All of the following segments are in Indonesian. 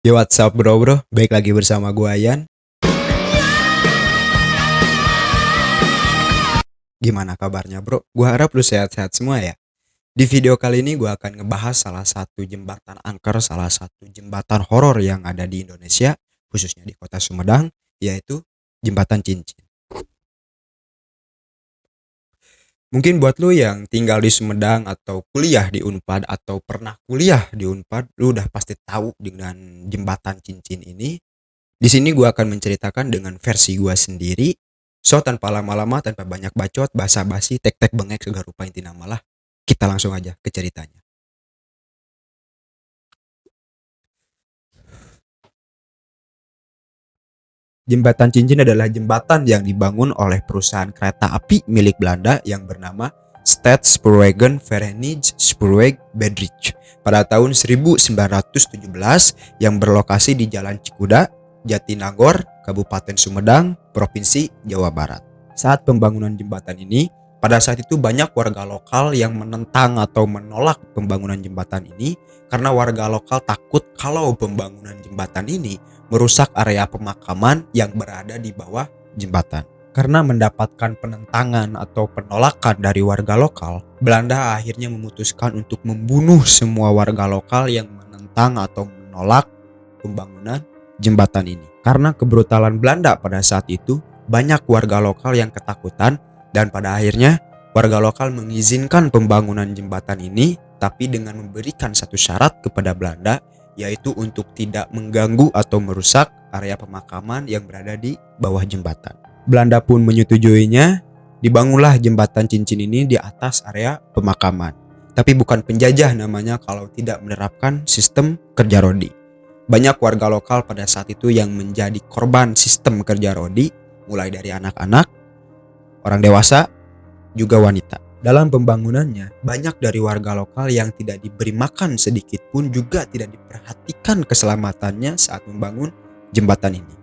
Yo, what's up bro, baik lagi bersama gua Ayan. Gimana kabarnya bro? Gua harap lu sehat-sehat semua ya. Di video kali ini gua akan ngebahas salah satu jembatan angker, salah satu jembatan horor yang ada di Indonesia, khususnya di kota Sumedang, yaitu Jembatan Cincin. Mungkin buat lu yang tinggal di Sumedang atau kuliah di Unpad atau pernah kuliah di Unpad, lu udah pasti tahu dengan Jembatan Cincin ini. Di sini gue akan menceritakan dengan versi gue sendiri. So tanpa lama-lama, tanpa banyak bacot, basa-basi, tek-tek bengek segala rupa inti nama lah. Kita langsung aja ke ceritanya. Jembatan Cincin adalah jembatan yang dibangun oleh perusahaan kereta api milik Belanda yang bernama Staatsspoorwegen Vereniging Spoorweg Bedrich pada tahun 1917 yang berlokasi di Jalan Cikuda, Jatinangor, Kabupaten Sumedang, Provinsi Jawa Barat. Saat pembangunan jembatan ini, pada saat itu banyak warga lokal yang menentang atau menolak pembangunan jembatan ini karena warga lokal takut kalau pembangunan jembatan ini merusak area pemakaman yang berada di bawah jembatan. Karena mendapatkan penentangan atau penolakan dari warga lokal, Belanda akhirnya memutuskan untuk membunuh semua warga lokal yang menentang atau menolak pembangunan jembatan ini. Karena kebrutalan Belanda pada saat itu, banyak warga lokal yang ketakutan dan pada akhirnya warga lokal mengizinkan pembangunan jembatan ini, tapi dengan memberikan satu syarat kepada Belanda, yaitu untuk tidak mengganggu atau merusak area pemakaman yang berada di bawah jembatan. Belanda pun menyetujuinya, dibangunlah jembatan cincin ini di atas area pemakaman. Tapi bukan penjajah namanya kalau tidak menerapkan sistem kerja rodi. Banyak warga lokal pada saat itu yang menjadi korban sistem kerja rodi, mulai dari anak-anak, orang dewasa, juga wanita. Dalam pembangunannya, banyak dari warga lokal yang tidak diberi makan sedikit pun juga tidak diperhatikan keselamatannya saat membangun jembatan ini.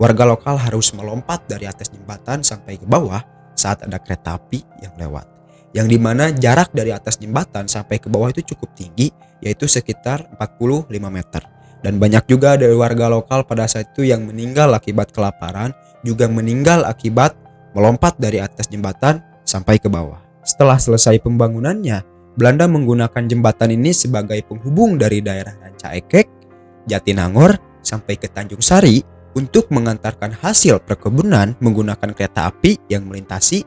Warga lokal harus melompat dari atas jembatan sampai ke bawah saat ada kereta api yang lewat. Yang dimana jarak dari atas jembatan sampai ke bawah itu cukup tinggi, yaitu sekitar 45 meter. Dan banyak juga dari warga lokal pada saat itu yang meninggal akibat kelaparan, juga meninggal akibat melompat dari atas jembatan sampai ke bawah. Setelah selesai pembangunannya, Belanda menggunakan jembatan ini sebagai penghubung dari daerah Ranca Ekek, Jatinangor, sampai ke Tanjung Sari untuk mengantarkan hasil perkebunan menggunakan kereta api yang melintasi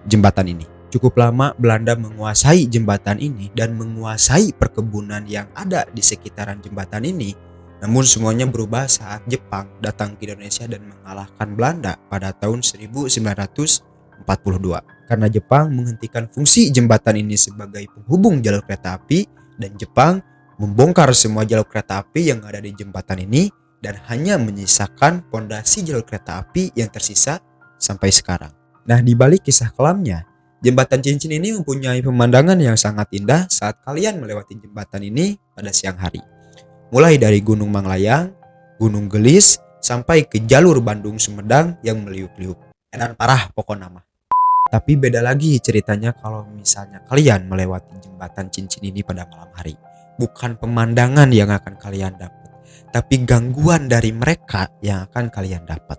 jembatan ini. Cukup lama Belanda menguasai jembatan ini dan menguasai perkebunan yang ada di sekitaran jembatan ini. Namun semuanya berubah saat Jepang datang ke Indonesia dan mengalahkan Belanda pada tahun 1942. Karena Jepang menghentikan fungsi jembatan ini sebagai penghubung jalur kereta api dan Jepang membongkar semua jalur kereta api yang ada di jembatan ini dan hanya menyisakan pondasi jalur kereta api yang tersisa sampai sekarang. Nah, di balik kisah kelamnya, jembatan cincin ini mempunyai pemandangan yang sangat indah saat kalian melewati jembatan ini pada siang hari. Mulai dari Gunung Manglayang, Gunung Gelis, sampai ke jalur Bandung Sumedang yang meliuk-liuk. Edan parah pokok nama. Tapi beda lagi ceritanya kalau misalnya kalian melewati jembatan cincin ini pada malam hari. Bukan pemandangan yang akan kalian dapat, tapi gangguan dari mereka yang akan kalian dapat.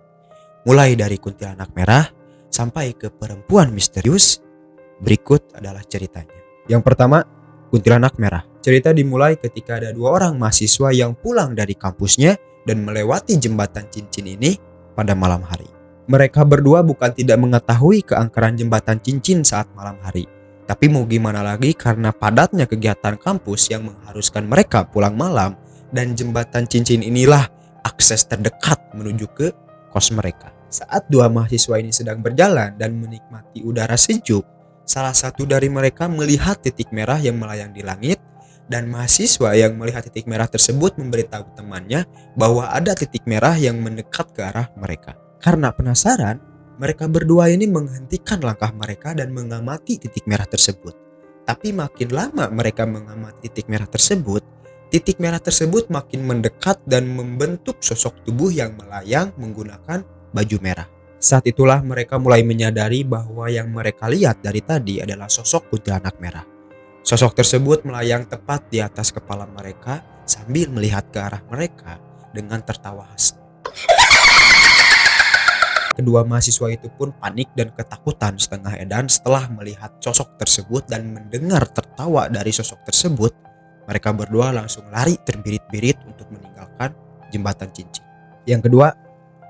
Mulai dari kuntilanak merah sampai ke perempuan misterius, berikut adalah ceritanya. Yang pertama, kuntilanak merah. Cerita dimulai ketika ada dua orang mahasiswa yang pulang dari kampusnya dan melewati jembatan cincin ini pada malam hari. Mereka berdua bukan tidak mengetahui keangkeran jembatan cincin saat malam hari. Tapi mau gimana lagi karena padatnya kegiatan kampus yang mengharuskan mereka pulang malam dan jembatan cincin inilah akses terdekat menuju ke kos mereka. Saat dua mahasiswa ini sedang berjalan dan menikmati udara sejuk, salah satu dari mereka melihat titik merah yang melayang di langit dan mahasiswa yang melihat titik merah tersebut memberitahu temannya bahwa ada titik merah yang mendekat ke arah mereka. Karena penasaran, mereka berdua ini menghentikan langkah mereka dan mengamati titik merah tersebut. Tapi makin lama mereka mengamati titik merah tersebut makin mendekat dan membentuk sosok tubuh yang melayang menggunakan baju merah. Saat itulah mereka mulai menyadari bahwa yang mereka lihat dari tadi adalah sosok kuntilanak merah. Sosok tersebut melayang tepat di atas kepala mereka sambil melihat ke arah mereka dengan tertawa hasrat. Kedua mahasiswa itu pun panik dan ketakutan setengah edan setelah melihat sosok tersebut dan mendengar tertawa dari sosok tersebut. Mereka berdua langsung lari terbirit-birit untuk meninggalkan jembatan cincin. Yang kedua,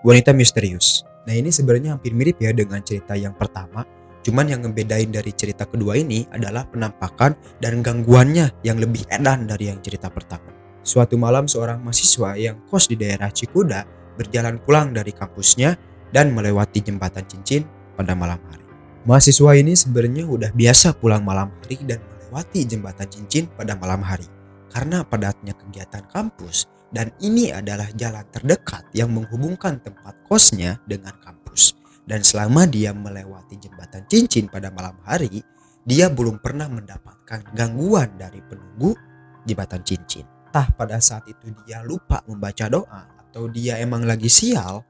wanita misterius. Nah, ini sebenarnya hampir mirip ya dengan cerita yang pertama. Cuman yang ngebedain dari cerita kedua ini adalah penampakan dan gangguannya yang lebih edan dari yang cerita pertama. Suatu malam seorang mahasiswa yang kos di daerah Cikuda berjalan pulang dari kampusnya dan melewati jembatan cincin pada malam hari. Mahasiswa ini sebenarnya udah biasa pulang malam hari dan melewati jembatan cincin pada malam hari. Karena padatnya kegiatan kampus dan ini adalah jalan terdekat yang menghubungkan tempat kosnya dengan kampus. Dan selama dia melewati jembatan cincin pada malam hari, dia belum pernah mendapatkan gangguan dari penunggu jembatan cincin. Entah pada saat itu dia lupa membaca doa atau dia emang lagi sial,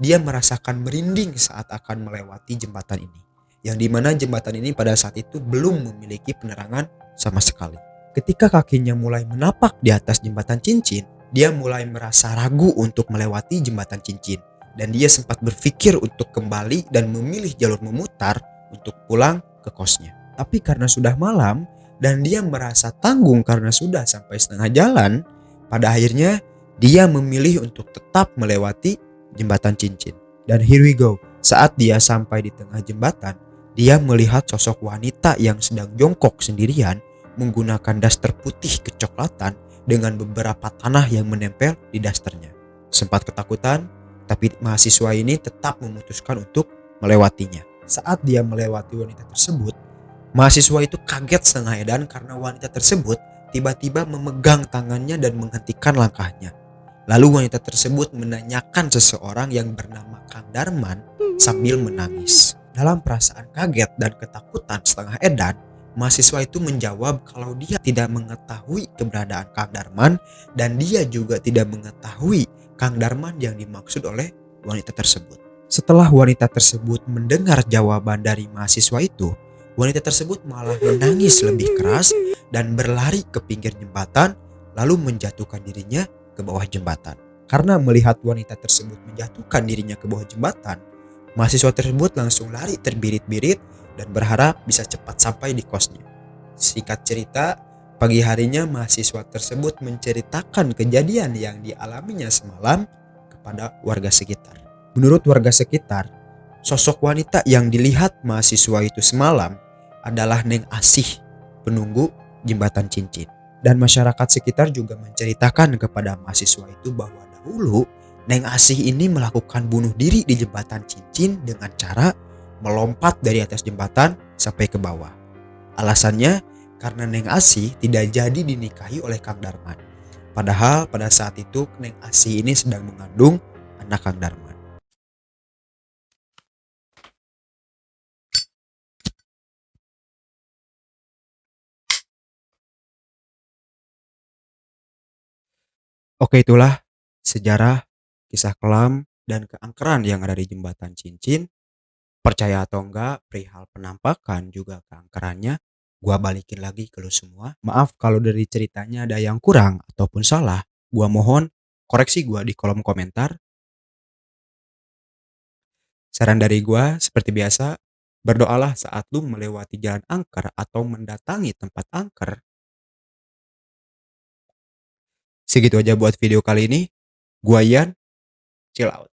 dia merasakan merinding saat akan melewati jembatan ini. Yang dimana jembatan ini pada saat itu belum memiliki penerangan sama sekali. Ketika kakinya mulai menapak di atas jembatan cincin, dia mulai merasa ragu untuk melewati jembatan cincin. Dan dia sempat berpikir untuk kembali dan memilih jalur memutar untuk pulang ke kosnya. Tapi karena sudah malam dan dia merasa tanggung karena sudah sampai setengah jalan, pada akhirnya dia memilih untuk tetap melewati jembatan cincin. Dan here we go, saat dia sampai di tengah jembatan, dia melihat sosok wanita yang sedang jongkok sendirian menggunakan daster putih kecoklatan dengan beberapa tanah yang menempel di dasternya. Sempat ketakutan, tapi mahasiswa ini tetap memutuskan untuk melewatinya. Saat dia melewati wanita tersebut, mahasiswa itu kaget setengah edan karena wanita tersebut tiba-tiba memegang tangannya dan menghentikan langkahnya. Lalu wanita tersebut menanyakan seseorang yang bernama Kang Darman sambil menangis. Dalam perasaan kaget dan ketakutan setengah edan, mahasiswa itu menjawab kalau dia tidak mengetahui keberadaan Kang Darman dan dia juga tidak mengetahui Kang Darman yang dimaksud oleh wanita tersebut. Setelah wanita tersebut mendengar jawaban dari mahasiswa itu, wanita tersebut malah menangis lebih keras dan berlari ke pinggir jembatan lalu menjatuhkan dirinya ke bawah jembatan. Karena melihat wanita tersebut menjatuhkan dirinya ke bawah jembatan, mahasiswa tersebut langsung lari terbirit-birit dan berharap bisa cepat sampai di kosnya. Singkat cerita, pagi harinya mahasiswa tersebut menceritakan kejadian yang dialaminya semalam kepada warga sekitar. Menurut warga sekitar, sosok wanita yang dilihat mahasiswa itu semalam adalah Neng Asih, penunggu jembatan cincin. Dan masyarakat sekitar juga menceritakan kepada mahasiswa itu bahwa dahulu Neng Asih ini melakukan bunuh diri di jembatan cincin dengan cara melompat dari atas jembatan sampai ke bawah. Alasannya karena Neng Asih tidak jadi dinikahi oleh Kang Darman. Padahal pada saat itu Neng Asih ini sedang mengandung anak Kang Darman. Oke, itulah sejarah, kisah kelam, dan keangkeran yang ada di jembatan cincin. Percaya atau enggak, perihal penampakan juga keangkerannya, gua balikin lagi ke lu semua. Maaf kalau dari ceritanya ada yang kurang ataupun salah. Gua mohon koreksi gua di kolom komentar. Saran dari gua seperti biasa, berdoalah saat lu melewati jalan angker atau mendatangi tempat angker. Segitu aja buat video kali ini. Gua Ian, chill out.